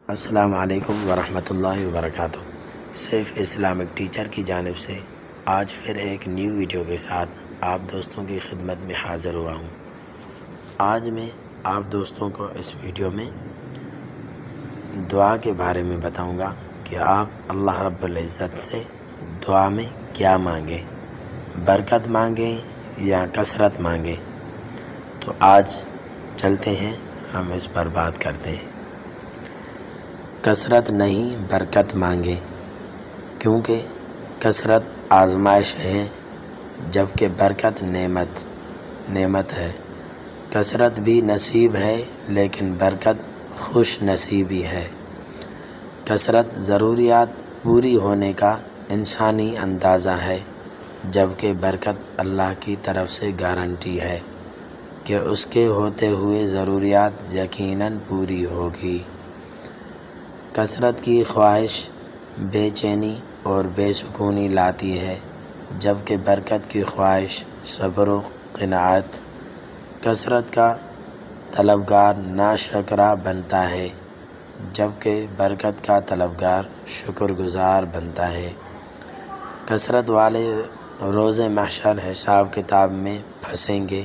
السلام علیکم ورحمۃ اللہ وبرکاتہ۔ سیف اسلامک ٹیچر کی جانب سے آج پھر ایک نیو ویڈیو کے ساتھ آپ دوستوں کی خدمت میں حاضر ہوا ہوں۔ آج میں آپ دوستوں کو اس ویڈیو میں دعا کے بارے میں بتاؤں گا کہ آپ اللہ رب العزت سے دعا میں کیا مانگیں، برکت مانگیں یا کثرت مانگیں۔ تو آج چلتے ہیں، ہم اس پر بات کرتے ہیں۔ کثرت نہیں برکت مانگیں، کیونکہ کثرت آزمائش ہے جبکہ برکت نعمت ہے۔ کثرت بھی نصیب ہے لیکن برکت خوش نصیبی ہے۔ کثرت ضروریات پوری ہونے کا انسانی اندازہ ہے جبکہ برکت اللہ کی طرف سے گارنٹی ہے کہ اس کے ہوتے ہوئے ضروریات یقیناً پوری ہوگی۔ کثرت کی خواہش بے چینی اور بے سکونی لاتی ہے جبکہ برکت کی خواہش صبر و قناعت۔ کثرت کا طلبگار ناشکرا بنتا ہے جبکہ برکت کا طلبگار شکر گزار بنتا ہے۔ کثرت والے روز محشر حساب کتاب میں پھنسیں گے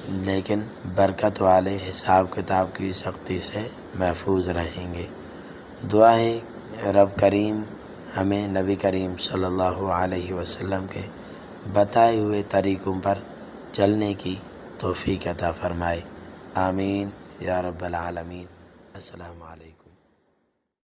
لیکن برکت والے حساب کتاب کی سختی سے محفوظ رہیں گے۔ دعا ہے رب کریم ہمیں نبی کریم صلی اللہ علیہ وسلم کے بتائے ہوئے طریقوں پر چلنے کی توفیق عطا فرمائے۔ آمین یا رب العالمین۔ السلام علیکم۔